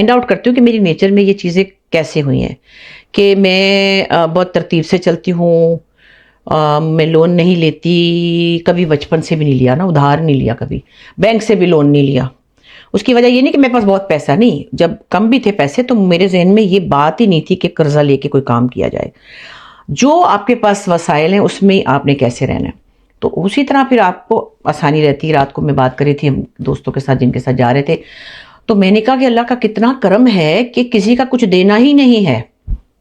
Find out کرتی ہوں کہ میری نیچر میں یہ چیزیں کیسے ہوئی ہیں، کہ میں بہت ترتیب سے چلتی ہوں، میں لون نہیں لیتی، کبھی بچپن سے بھی نہیں لیا نا، ادھار نہیں لیا، کبھی بینک سے بھی لون نہیں لیا۔ اس کی وجہ یہ نہیں کہ میرے پاس بہت پیسہ نہیں، جب کم بھی تھے پیسے تو میرے ذہن میں یہ بات ہی نہیں تھی کہ قرضہ لے کے کوئی کام کیا جائے۔ جو آپ کے پاس وسائل ہیں اس میں آپ نے کیسے رہنا ہے، تو اسی طرح پھر آپ کو آسانی رہتی۔ رات کو میں بات کر رہی تھی ہم دوستوں کے ساتھ جن کے ساتھ جا رہے تھے، تو میں نے کہا کہ اللہ کا کتنا کرم ہے کہ کسی کا کچھ دینا ہی نہیں ہے،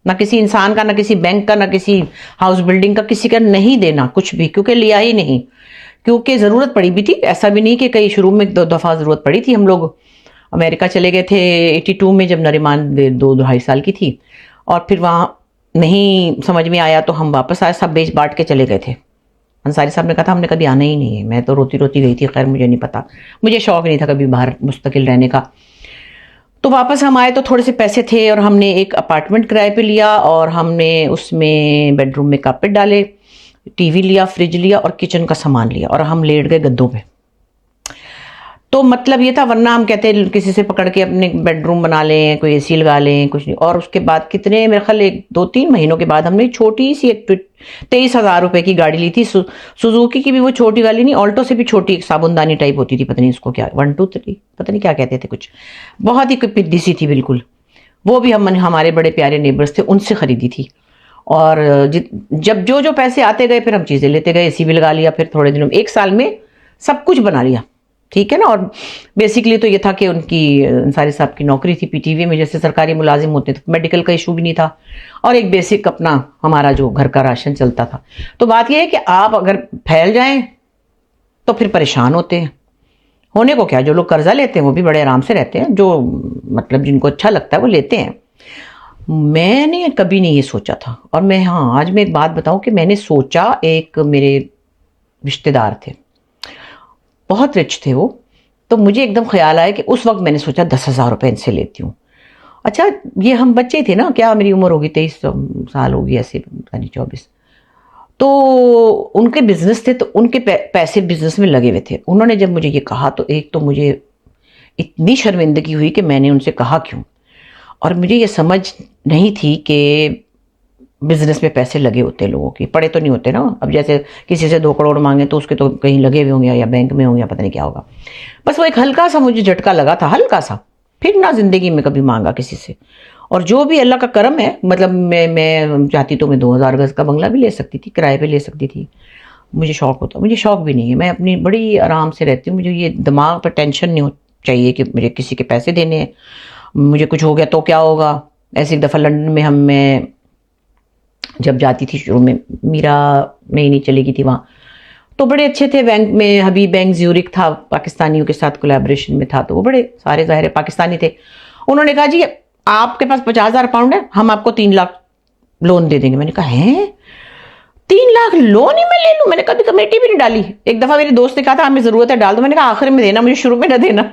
نہ کسی انسان کا، نہ کسی بینک کا، نہ کسی ہاؤس بلڈنگ کا، کسی کا نہیں دینا کچھ بھی، کیونکہ لیا ہی نہیں، کیونکہ ضرورت پڑی بھی تھی۔ ایسا بھی نہیں کہ کئی شروع میں 2 دفعہ ضرورت پڑی تھی۔ ہم لوگ امریکہ چلے گئے تھے 82 میں، جب نریمان 2-2.5 سال کی تھی، اور پھر وہاں نہیں سمجھ میں آیا تو ہم واپس آئے، سب بیچ بانٹ کے چلے گئے تھے۔ انصاری صاحب نے کہا تھا ہم نے کبھی آنا ہی نہیں ہے، میں تو روتی روتی گئی تھی، خیر مجھے نہیں پتا، مجھے شوق نہیں تھا کبھی باہر مستقل رہنے کا۔ تو واپس ہم آئے تو تھوڑے سے پیسے تھے، اور ہم نے ایک اپارٹمنٹ کرائے پہ لیا، اور ہم نے اس میں بیڈ روم میں کارپیٹ ڈالے، ٹی وی لیا، فریج لیا، اور کچن کا سامان لیا، اور ہم لیٹ گئے گدوں پہ۔ تو مطلب یہ تھا، ورنہ ہم کہتے کسی سے پکڑ کے اپنے بیڈ روم بنا لیں، کوئی اے سی لگا لیں، کچھ نہیں۔ اور اس کے بعد کتنے، میرے خیال 2-3 مہینوں کے بعد ہم نے چھوٹی سی ایک 23,000 روپے کی گاڑی لی تھی، سوزوکی کی بھی، وہ چھوٹی والی نہیں، آلٹو سے بھی چھوٹی، ایک صابن دانی ٹائپ ہوتی تھی، پتہ نہیں اس کو کیا 1 2 3 پتہ نہیں کیا کہتے تھے، کچھ بہت ہی پدی سی تھی بالکل۔ وہ بھی ہمارے بڑے پیارے نیبرز تھے ان سے خریدی تھی۔ اور جب جو پیسے آتے گئے پھر ہم چیزیں لیتے گئے، اے سی بھی لگا لیا، پھر تھوڑے دنوں 1 سال میں سب کچھ بنا لیا، ٹھیک ہے نا۔ اور بیسیکلی تو یہ تھا کہ ان کی، انصاری صاحب کی نوکری تھی پی ٹی وی میں، جیسے سرکاری ملازم ہوتے تھے، میڈیکل کا ایشو بھی نہیں تھا، اور ایک بیسک اپنا ہمارا جو گھر کا راشن چلتا تھا۔ تو بات یہ ہے کہ آپ اگر پھیل جائیں تو پھر پریشان ہوتے ہیں۔ ہونے کو کیا، جو لوگ قرضہ لیتے ہیں وہ بھی بڑے آرام سے رہتے ہیں، جو مطلب جن کو اچھا لگتا ہے وہ لیتے ہیں۔ میں نے کبھی نہیں یہ سوچا تھا، اور میں آج میں ایک بات بتاؤں کہ میں نے سوچا، ایک میرے رشتہ دار تھے، بہت رچ تھے وہ، تو مجھے ایک دم خیال آیا کہ اس وقت میں نے سوچا 10,000 روپے ان سے لیتی ہوں۔ اچھا یہ ہم بچے تھے نا، کیا میری عمر ہوگی 23 سال ہوگی ایسے، 24، تو ان کے بزنس تھے، تو ان کے پیسے بزنس میں لگے ہوئے تھے۔ انہوں نے جب مجھے یہ کہا تو ایک تو مجھے اتنی شرمندگی ہوئی کہ میں نے ان سے کہا کیوں، اور مجھے یہ سمجھ نہیں تھی کہ بزنس میں پیسے لگے ہوتے ہیں لوگوں کے، پڑے تو نہیں ہوتے نا۔ اب جیسے کسی سے 2 کروڑ مانگے تو اس کے تو کہیں لگے ہوئے ہوں گے، یا بینک میں ہوں گے، یا پتہ نہیں کیا ہوگا۔ بس وہ ایک ہلکا سا مجھے جھٹکا لگا تھا، ہلکا سا، پھر نہ زندگی میں کبھی مانگا کسی سے۔ اور جو بھی اللہ کا کرم ہے، مطلب میں چاہتی تو میں 2,000 گز کا بنگلہ بھی لے سکتی تھی، کرائے پہ لے سکتی تھی، مجھے شوق ہوتا، مجھے شوق بھی نہیں ہے، میں اپنی بڑی آرام سے رہتی ہوں، مجھے یہ دماغ پہ ٹینشن نہیں چاہیے کہ مجھے کسی کے پیسے دینے ہیں، مجھے کچھ ہو گیا تو کیا ہوگا۔ ایسے ایک دفعہ لنڈن میں میں جب جاتی تھی شروع میں، میرا نئی چلی گئی تھی وہاں، تو بڑے اچھے تھے بینک میں، حبیب بینک زیورک تھا، پاکستانیوں کے ساتھ کولیبریشن میں تھا، تو وہ بڑے سارے ظاہر پاکستانی تھے۔ انہوں نے کہا جی آپ کے پاس 50,000 پاؤنڈ ہے، ہم آپ کو 3 لاکھ لون دے دیں گے۔ میں نے کہا ہیں 3 لاکھ لون ہی میں لے لوں؟ میں نے کبھی کمیٹی بھی نہیں ڈالی۔ ایک دفعہ میری دوست نے کہا تھا ہمیں ضرورت ہے ڈال دو، میں نے کہا آخر میں دینا، مجھے شروع میں نہ دینا۔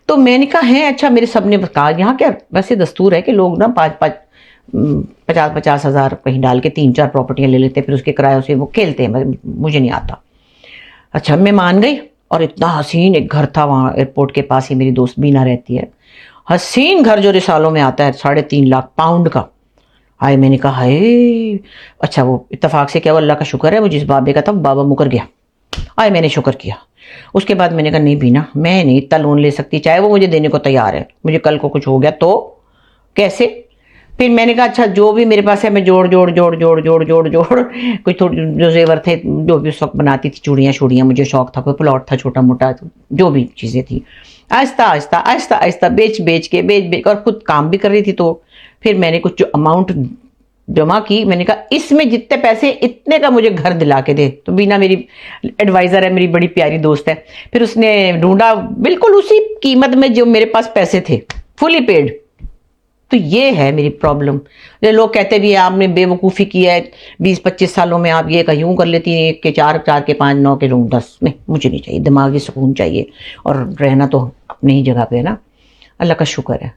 تو میں نے کہا ہیں اچھا، میرے سب نے کہا یہاں کیا ویسے دستور ہے کہ لوگ نا 50,000 کہیں ڈال کے 3-4 پراپرٹیاں لے لیتے ہیں، پھر اس کے کرایوں سے وہ کھیلتے ہیں، مجھے نہیں آتا۔ اچھا میں مان گئی، اور اتنا حسین ایک گھر تھا وہاں ایئرپورٹ کے پاس ہی، میری دوست بینا رہتی ہے، حسین گھر جو رسالوں میں آتا ہے 3.5 لاکھ پاؤنڈ کا۔ آئے میں نے کہا ہائے، اچھا وہ اتفاق سے کیا، وہ اللہ کا شکر ہے، وہ جس بابے کا تھا بابا مکر گیا۔ آئے میں نے شکر کیا۔ اس کے بعد میں نے کہا نہیں بینا، میں نہیں اتنا لون لے سکتی، چاہے وہ مجھے دینے کو تیار ہے، مجھے کل کو کچھ ہو گیا تو کیسے۔ پھر میں نے کہا اچھا جو بھی میرے پاس ہے میں جوڑ کچھ تھوڑے جو زیور تھے، جو بھی اس وقت بناتی تھی، چوڑیاں، مجھے شوق تھا، کوئی پلاٹ تھا چھوٹا موٹا، جو بھی چیزیں تھیں، آہستہ آہستہ بیچ کے اور خود کام بھی کر رہی تھی، تو پھر میں نے کچھ جو اماؤنٹ جمع کی، میں نے کہا اس میں جتنے پیسے اتنے کا مجھے گھر دلا کے دے۔ تو بینا میری ایڈوائزر ہے، میری بڑی پیاری دوست ہے، پھر اس نے ڈھونڈا بالکل اسی قیمت میں جو میرے پاس پیسے تھے، فلی پیڈ۔ تو یہ ہے میری پرابلم۔ لوگ کہتے بھی آپ نے بے وقوفی کی ہے، 20-25 سالوں میں آپ یہ کہ یوں کر لیتی ہیں کہ 4 کے 5 9 کے 10 نہیں، مجھے نہیں چاہیے، دماغی سکون چاہیے، اور رہنا تو اپنی ہی جگہ پہ ہے نا، اللہ کا شکر ہے۔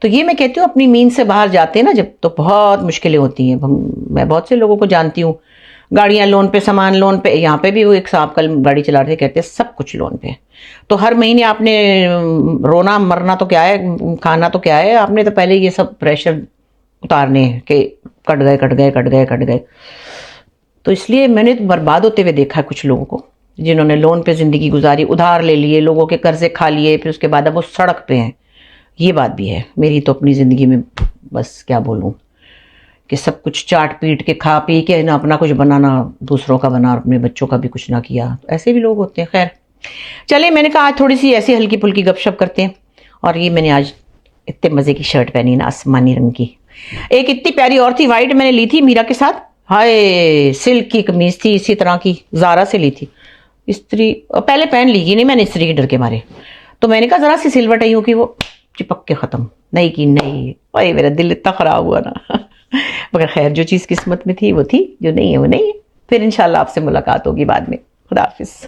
تو یہ میں کہتی ہوں اپنی مین سے باہر جاتے ہیں نا جب، تو بہت مشکلیں ہوتی ہیں۔ میں بہت سے لوگوں کو جانتی ہوں گاڑیاں لون پہ، سامان لون پہ. یہاں پہ بھی وہ ایک صاحب کل گاڑی چلا رہے تھے، کہتے سب کچھ لون پہ. تو ہر مہینے آپ نے رونا مرنا تو کیا ہے، کھانا تو کیا ہے، آپ نے تو پہلے یہ سب پریشر اتارنے ہیں کہ کٹ گئے کٹ گئے کٹ گئے کٹ گئے. تو اس لیے میں نے برباد ہوتے ہوئے دیکھا ہے کچھ لوگوں کو جنہوں نے لون پہ زندگی گزاری، ادھار لے لیے، لوگوں کے قرضے کھا لیے، پھر اس کے بعد اب وہ سڑک پہ ہیں. یہ بات بھی ہے. میری تو اپنی زندگی میں بس کیا بولوں کہ سب کچھ چاٹ پیٹ کے کھا پی کے نہ اپنا کچھ بنانا، دوسروں کا بنا، اپنے بچوں کا بھی کچھ نہ کیا. ایسے بھی لوگ ہوتے ہیں. خیر چلے، میں نے کہا آج تھوڑی سی ایسی ہلکی پھلکی گپ شپ کرتے ہیں. اور یہ میں نے آج اتنے مزے کی شرٹ پہنی نا، آسمانی رنگ کی. ایک اتنی پیاری اور تھی وائٹ، میں نے لی تھی میرا کے ساتھ. ہائے سلک کی قمیض تھی اسی طرح کی، زارا سے لی تھی. استری پہلے پہن لی نہیں میں نے استری کے ڈر کے مارے، تو میں نے کہا ذرا سی سلوٹ ہو کہ وہ چپک کے ختم نہیں کی. نہیں بھائی میرا دل اتنا خراب ہوا نا. مگر خیر جو چیز قسمت میں تھی وہ تھی، جو نہیں ہے وہ نہیں ہے. پھر انشاءاللہ آپ سے ملاقات ہوگی بعد میں. خدا حافظ.